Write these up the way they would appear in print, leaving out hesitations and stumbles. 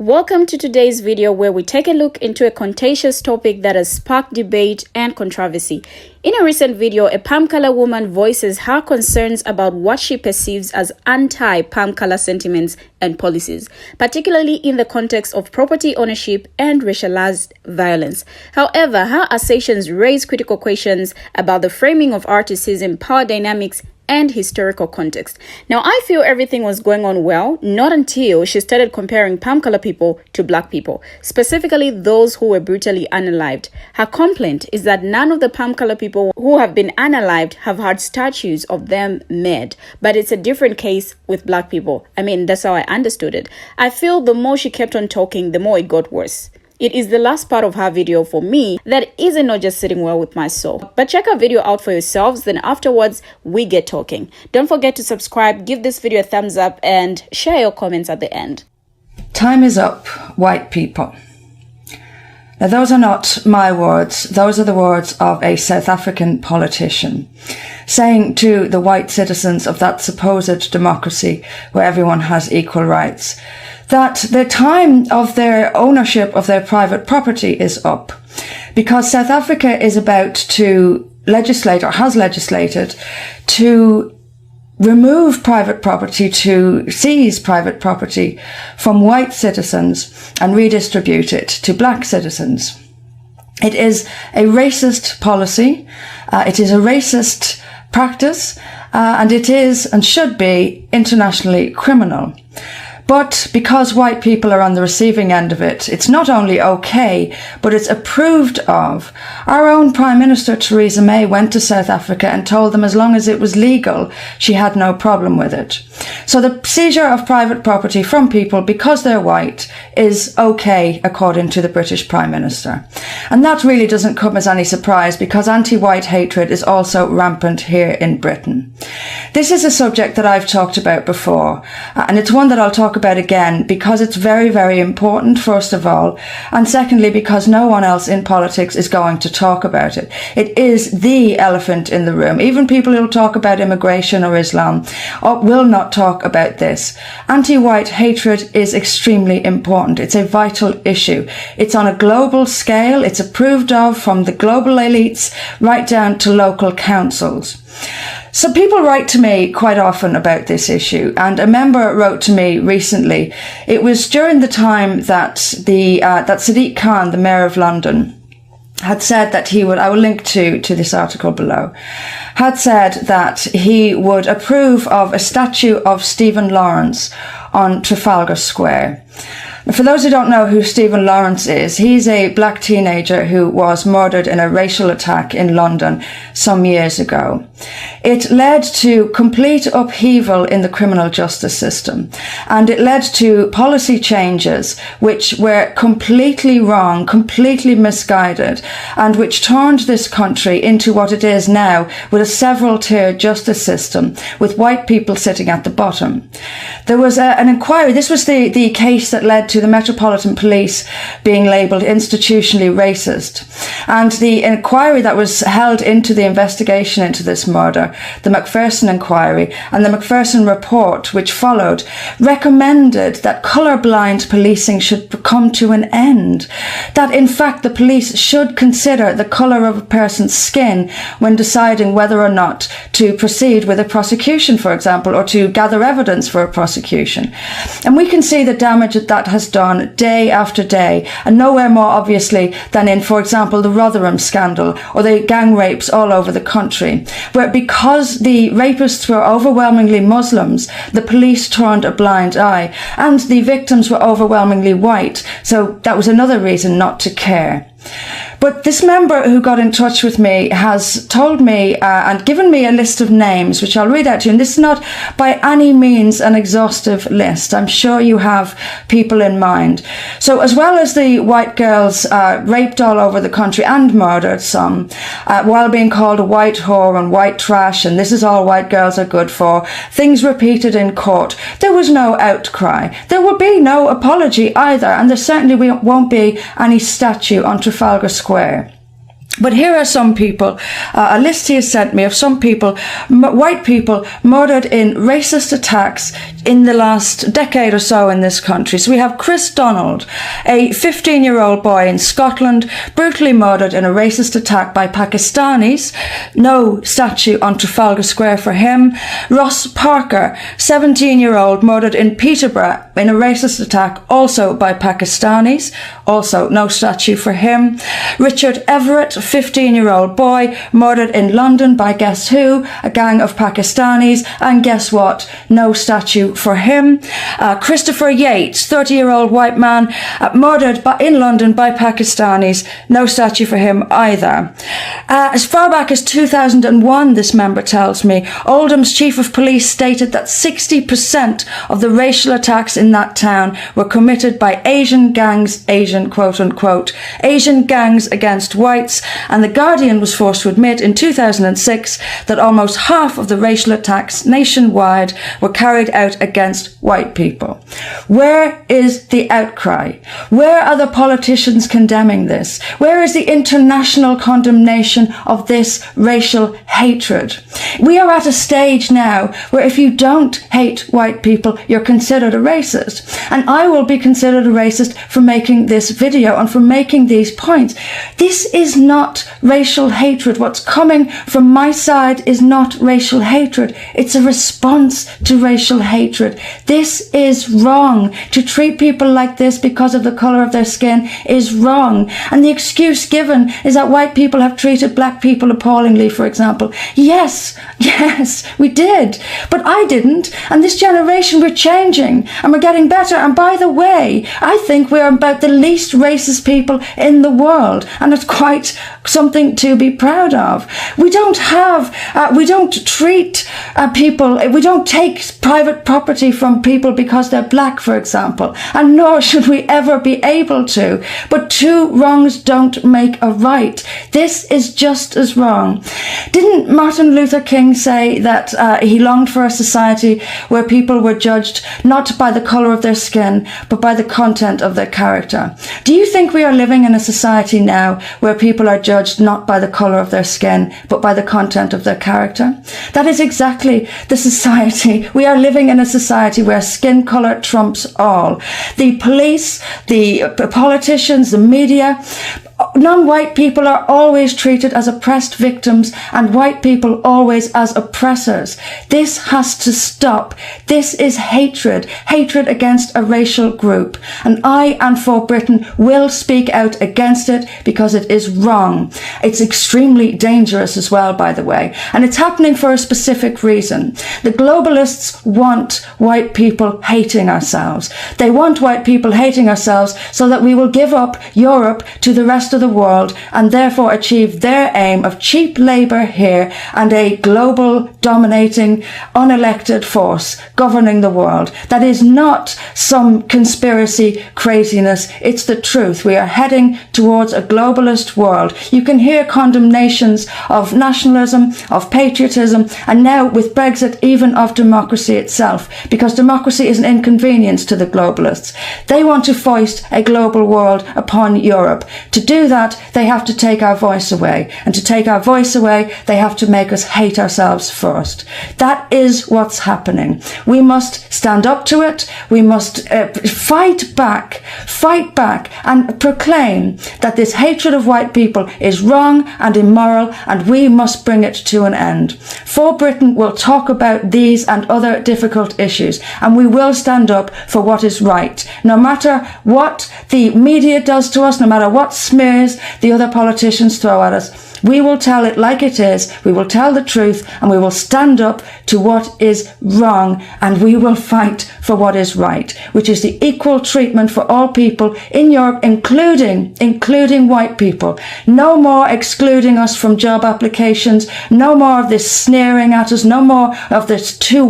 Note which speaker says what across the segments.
Speaker 1: Welcome to today's video where we take a look into a contentious topic that has sparked debate and controversy. In a recent video, a palm color woman voices her concerns about what she perceives as anti-palm color sentiments and policies, particularly in the context of property ownership and racialized violence. However, her assertions raise critical questions about the framing of artists' power dynamics and historical context. Now, I feel everything was going on well, not until she started comparing palm color people to black people, specifically those who were brutally unalived. Her complaint is that none of the palm color people who have been unalived have had statues of them made, but it's a different case with black people. I mean, that's how I understood it. I feel the more she kept on talking, the more it got worse. It is the last part of her video for me that isn't not just sitting well with my soul. But check our video out for yourselves, then afterwards we get talking. Don't forget to subscribe, give this video a thumbs up, and share your comments at the end.
Speaker 2: Time is up, white people. Now, those are not my words. Those are the words of a South African politician saying to the white citizens of that supposed democracy where everyone has equal rights that the time of their ownership of their private property is up, because South Africa is about to legislate, or has legislated, to remove private property, to seize private property from white citizens and redistribute it to black citizens. It is a racist policy. It is a racist practice, and it is and should be internationally criminal. But because white people are on the receiving end of it, it's not only okay, but it's approved of. Our own Prime Minister, Theresa May, went to South Africa and told them as long as it was legal, she had no problem with it. So the seizure of private property from people because they're white is okay, according to the British Prime Minister. And that really doesn't come as any surprise, because anti-white hatred is also rampant here in Britain. This is a subject that I've talked about before, and it's one that I'll talk about again because it's very, very important, first of all, and secondly because no one else in politics is going to talk about it. It is the elephant in the room. Even people who talk about immigration or Islam will not talk about this. Anti-white hatred is extremely important. It's a vital issue. It's on a global scale. It's approved of from the global elites right down to local councils. So people write to me quite often about this issue, and a member wrote to me recently. It was during the time that that Sadiq Khan, the Mayor of London, had said that he would, I will link to this article below, had said that he would approve of a statue of Stephen Lawrence on Trafalgar Square. For those who don't know who Stephen Lawrence is, he's a black teenager who was murdered in a racial attack in London some years ago. It led to complete upheaval in the criminal justice system, and it led to policy changes which were completely wrong, completely misguided, and which turned this country into what it is now, with a several-tiered justice system with white people sitting at the bottom. There was an inquiry. This was the case that led to the Metropolitan Police being labelled institutionally racist. And the inquiry that was held into the investigation into this murder, the Macpherson inquiry and the Macpherson report, which followed, recommended that colourblind policing should come to an end. That in fact the police should consider the colour of a person's skin when deciding whether or not to proceed with a prosecution, for example, or to gather evidence for a prosecution. And we can see the damage that has done day after day, and nowhere more obviously than in, for example, the Rotherham scandal or the gang rapes all over the country, where because the rapists were overwhelmingly Muslims, the police turned a blind eye, and the victims were overwhelmingly white, so that was another reason not to care. But this member who got in touch with me has told me and given me a list of names, which I'll read out to you. And this is not by any means an exhaustive list. I'm sure you have people in mind. So as well as the white girls raped all over the country and murdered some, while being called a white whore and white trash, and this is all white girls are good for, things repeated in court, there was no outcry. There will be no apology either, and there certainly won't be any statue on Trafalgar Square. But here are some people, a list he has sent me of some people, white people murdered in racist attacks in the last decade or so in this country. So we have Chris Donald, a 15-year-old boy in Scotland, brutally murdered in a racist attack by Pakistanis. No statue on Trafalgar Square for him. Ross Parker, 17-year-old, murdered in Peterborough in a racist attack, also by Pakistanis. Also no statue for him. Richard Everett, 15-year-old boy, murdered in London by guess who? A gang of Pakistanis. And guess what? No statue for him. Christopher Yates, 30-year-old white man, murdered in London by Pakistanis. No statue for him either. As far back as 2001, this member tells me, Oldham's chief of police stated that 60% of the racial attacks in that town were committed by Asian gangs, Asian quote-unquote, Asian gangs against whites, and The Guardian was forced to admit in 2006 that almost half of the racial attacks nationwide were carried out against white people. Where is the outcry? Where are the politicians condemning this? Where is the international condemnation of this racial hatred? We are at a stage now where if you don't hate white people, you're considered a racist. And I will be considered a racist for making this video and for making these points. This is not racial hatred. What's coming from my side is not racial hatred. It's a response to racial hatred. This is wrong. To treat people like this because of the colour of their skin is wrong. And the excuse given is that white people have treated black people appallingly, for example. Yes, we did. But I didn't. And this generation, we're changing and we're getting better. And by the way, I think we're about the least racist people in the world. And it's quite something to be proud of. We don't treat people, we don't take private property from people because they're black, for example, and nor should we ever be able to. But two wrongs don't make a right. This is just as wrong. Didn't Martin Luther King say that he longed for a society where people were judged not by the colour of their skin, but by the content of their character? Do you think we are living in a society now where people are judged not by the colour of their skin, but by the content of their character? That is exactly the society. We are living in a society where skin colour trumps all. The police, the politicians, the media, non-white people are always treated as oppressed victims and white people always as oppressors. This has to stop. This is hatred against a racial group. And I and For Britain will speak out against it because it is wrong. It's extremely dangerous as well, by the way. And it's happening for a specific reason. The globalists want white people hating ourselves. They want white people hating ourselves so that we will give up Europe to the rest of the world and therefore achieve their aim of cheap labour here and a global dominating unelected force governing the world. That is not some conspiracy craziness. It's the truth. We are heading towards a globalist world. You can hear condemnations of nationalism, of patriotism, and now with Brexit even of democracy itself, because democracy is an inconvenience to the globalists. They want to foist a global world upon Europe. To do that, they have to take our voice away. And to take our voice away, they have to make us hate ourselves first. That is what's happening. We must stand up to it. We must fight back and proclaim that this hatred of white people is wrong and immoral, and we must bring it to an end. For Britain will talk about these and other difficult issues, and we will stand up for what is right. No matter what the media does to us, no matter what smears the other politicians throw at us, we will tell it like it is, we will tell the truth, and we will stand up to what is wrong, and we will fight for what is right, which is the equal treatment for all people in Europe, including white people. No more excluding us from job applications, no more of this sneering at us, no more of this too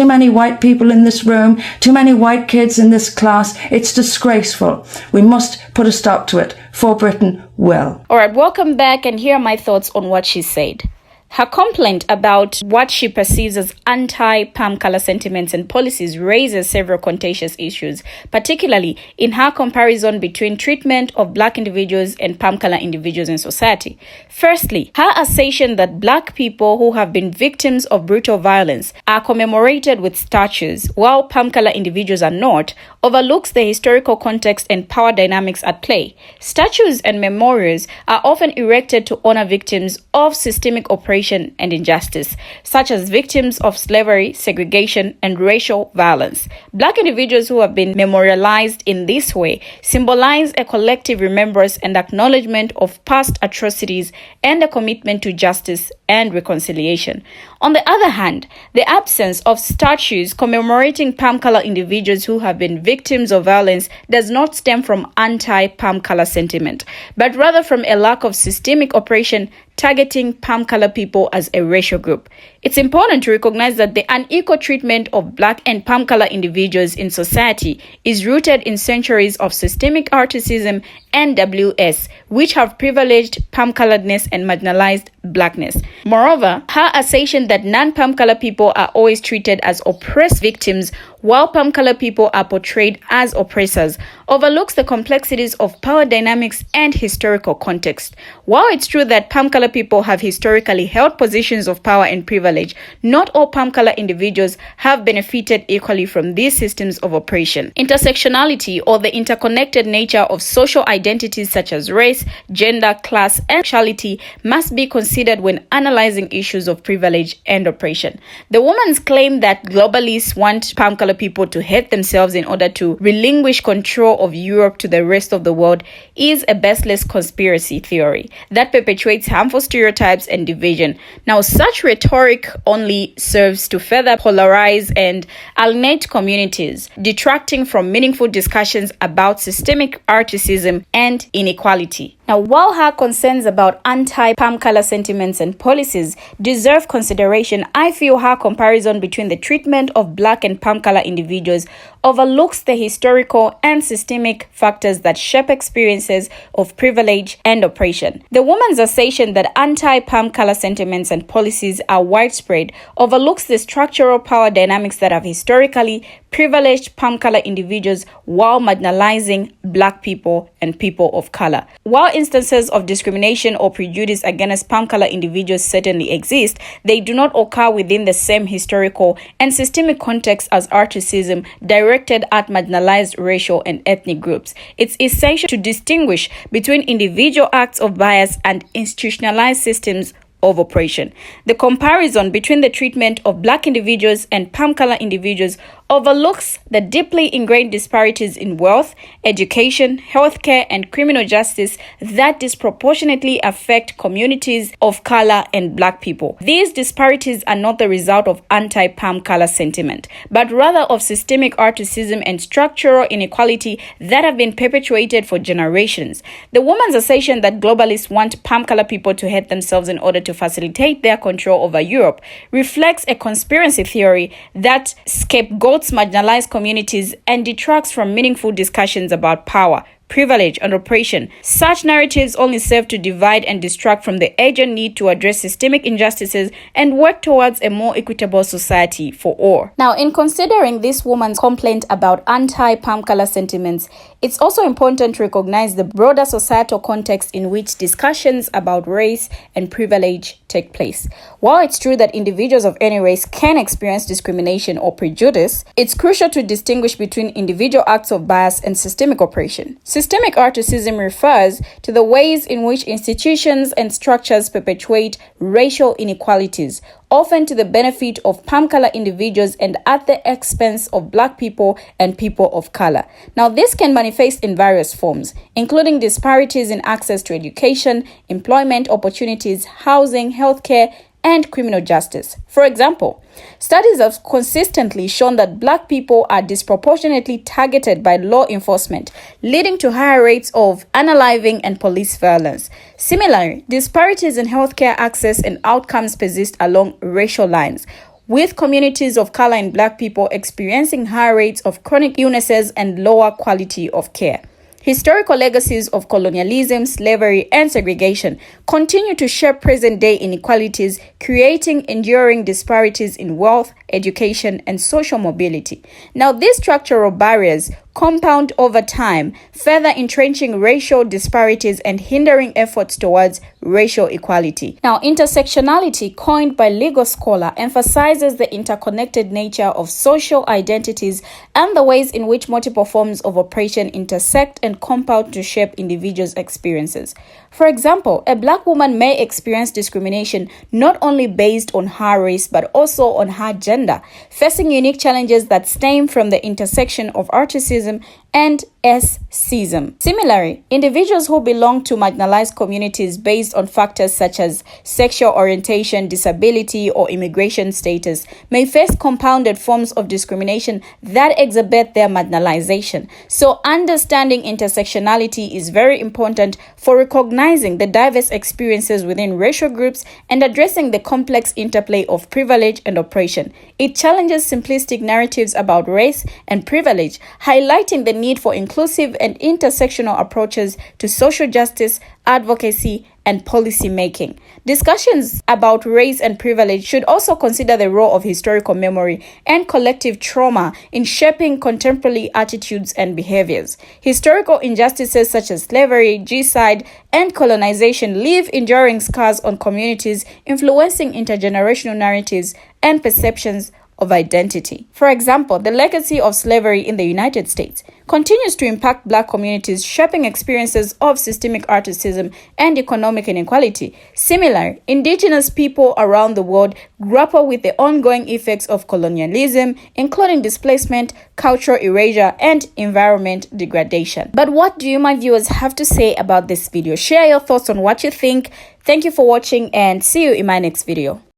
Speaker 2: many white people in this room, too many white kids in this class. It's disgraceful. We must put a stop to it. For Britain will.
Speaker 1: All right, welcome back, and here are my thoughts on what she said. Her complaint about what she perceives as anti-palm color sentiments and policies raises several contentious issues, particularly in her comparison between treatment of Black individuals and palm color individuals in society. Firstly, her assertion that Black people who have been victims of brutal violence are commemorated with statues, while palm color individuals are not, overlooks the historical context and power dynamics at play. Statues and memorials are often erected to honor victims of systemic oppression and injustice, such as victims of slavery, segregation, and racial violence. Black individuals who have been memorialized in this way symbolize a collective remembrance and acknowledgement of past atrocities and a commitment to justice and reconciliation. On the other hand, the absence of statues commemorating palm color individuals who have been victims of violence does not stem from anti-palm color sentiment, but rather from a lack of systemic oppression targeting palm color people as a racial group. It's important to recognize that the unequal treatment of Black and palm color individuals in society is rooted in centuries of systemic racism and WS, which have privileged palm coloredness and marginalized Blackness. Moreover, her assertion that non-palm color people are always treated as oppressed victims while palm color people are portrayed as oppressors overlooks the complexities of power dynamics and historical context. While it's true that palm color people have historically held positions of power and privilege, not all palm color individuals have benefited equally from these systems of oppression. Intersectionality, or the interconnected nature of social identities such as race, gender, class, and sexuality, must be considered when analyzing issues of privilege and oppression. The woman's claim that globalists want palm color people to hate themselves in order to relinquish control of Europe to the rest of the world is a baseless conspiracy theory that perpetuates harmful stereotypes and division. Now, such rhetoric only serves to further polarize and alienate communities, detracting from meaningful discussions about systemic racism and inequality. Now, while her concerns about anti-palm color sentiments and policies deserve consideration, I feel her comparison between the treatment of Black and palm color individuals overlooks the historical and systemic factors that shape experiences of privilege and oppression. The woman's assertion that anti-palm color sentiments and policies are widespread overlooks the structural power dynamics that have historically privileged palm color individuals while marginalizing Black people and people of color. While instances of discrimination or prejudice against palm color individuals certainly exist, they do not occur within the same historical and systemic context as racism directed at marginalized racial and ethnic groups. It's essential to distinguish between individual acts of bias and institutionalized systems of oppression. The comparison between the treatment of Black individuals and palm color individuals overlooks the deeply ingrained disparities in wealth, education, healthcare, and criminal justice that disproportionately affect communities of color and Black people. These disparities are not the result of anti-palm color sentiment, but rather of systemic racism and structural inequality that have been perpetuated for generations. The woman's assertion that globalists want palm color people to hate themselves in order to facilitate their control over Europe reflects a conspiracy theory that scapegoats marginalized communities and detracts from meaningful discussions about power, privilege, and oppression. Such narratives only serve to divide and distract from the urgent need to address systemic injustices and work towards a more equitable society for all. Now, in considering this woman's complaint about anti-palm color sentiments, it's also important to recognize the broader societal context in which discussions about race and privilege take place. While it's true that individuals of any race can experience discrimination or prejudice, it's crucial to distinguish between individual acts of bias and systemic oppression. Systemic racism refers to the ways in which institutions and structures perpetuate racial inequalities, often to the benefit of palm color individuals and at the expense of Black people and people of color. Now, this can manifest in various forms, including disparities in access to education, employment opportunities, housing, healthcare, and criminal justice. For example, studies have consistently shown that Black people are disproportionately targeted by law enforcement, leading to higher rates of unaliving and police violence. Similarly, disparities in healthcare access and outcomes persist along racial lines, with communities of color and Black people experiencing higher rates of chronic illnesses and lower quality of care. Historical legacies of colonialism, slavery, and segregation continue to shape present-day inequalities, creating enduring disparities in wealth, education, and social mobility. Now, these structural barriers compound over time, further entrenching racial disparities and hindering efforts towards racial equality. Now, intersectionality, coined by legal scholar, emphasizes the interconnected nature of social identities and the ways in which multiple forms of oppression intersect and compound to shape individuals' experiences. For example, a Black woman may experience discrimination not only based on her race but also on her gender, facing unique challenges that stem from the intersection of racism and sexism. Similarly, individuals who belong to marginalized communities based on factors such as sexual orientation, disability, or immigration status may face compounded forms of discrimination that exacerbate their marginalization. So, understanding intersectionality is very important for recognizing the diverse experiences within racial groups and addressing the complex interplay of privilege and oppression. It challenges simplistic narratives about race and privilege, highlighting the need for inclusive and intersectional approaches to social justice, advocacy, and policy making. Discussions about race and privilege should also consider the role of historical memory and collective trauma in shaping contemporary attitudes and behaviors. Historical injustices such as slavery, genocide, and colonization leave enduring scars on communities, influencing intergenerational narratives and perceptions of identity. For example, the legacy of slavery in the United States continues to impact Black communities, shaping experiences of systemic racism and economic inequality. Similarly, indigenous people around the world grapple with the ongoing effects of colonialism, including displacement, cultural erasure, and environment degradation. But what do you, my viewers, have to say about this video? Share your thoughts on what you think. Thank you for watching and see you in my next video.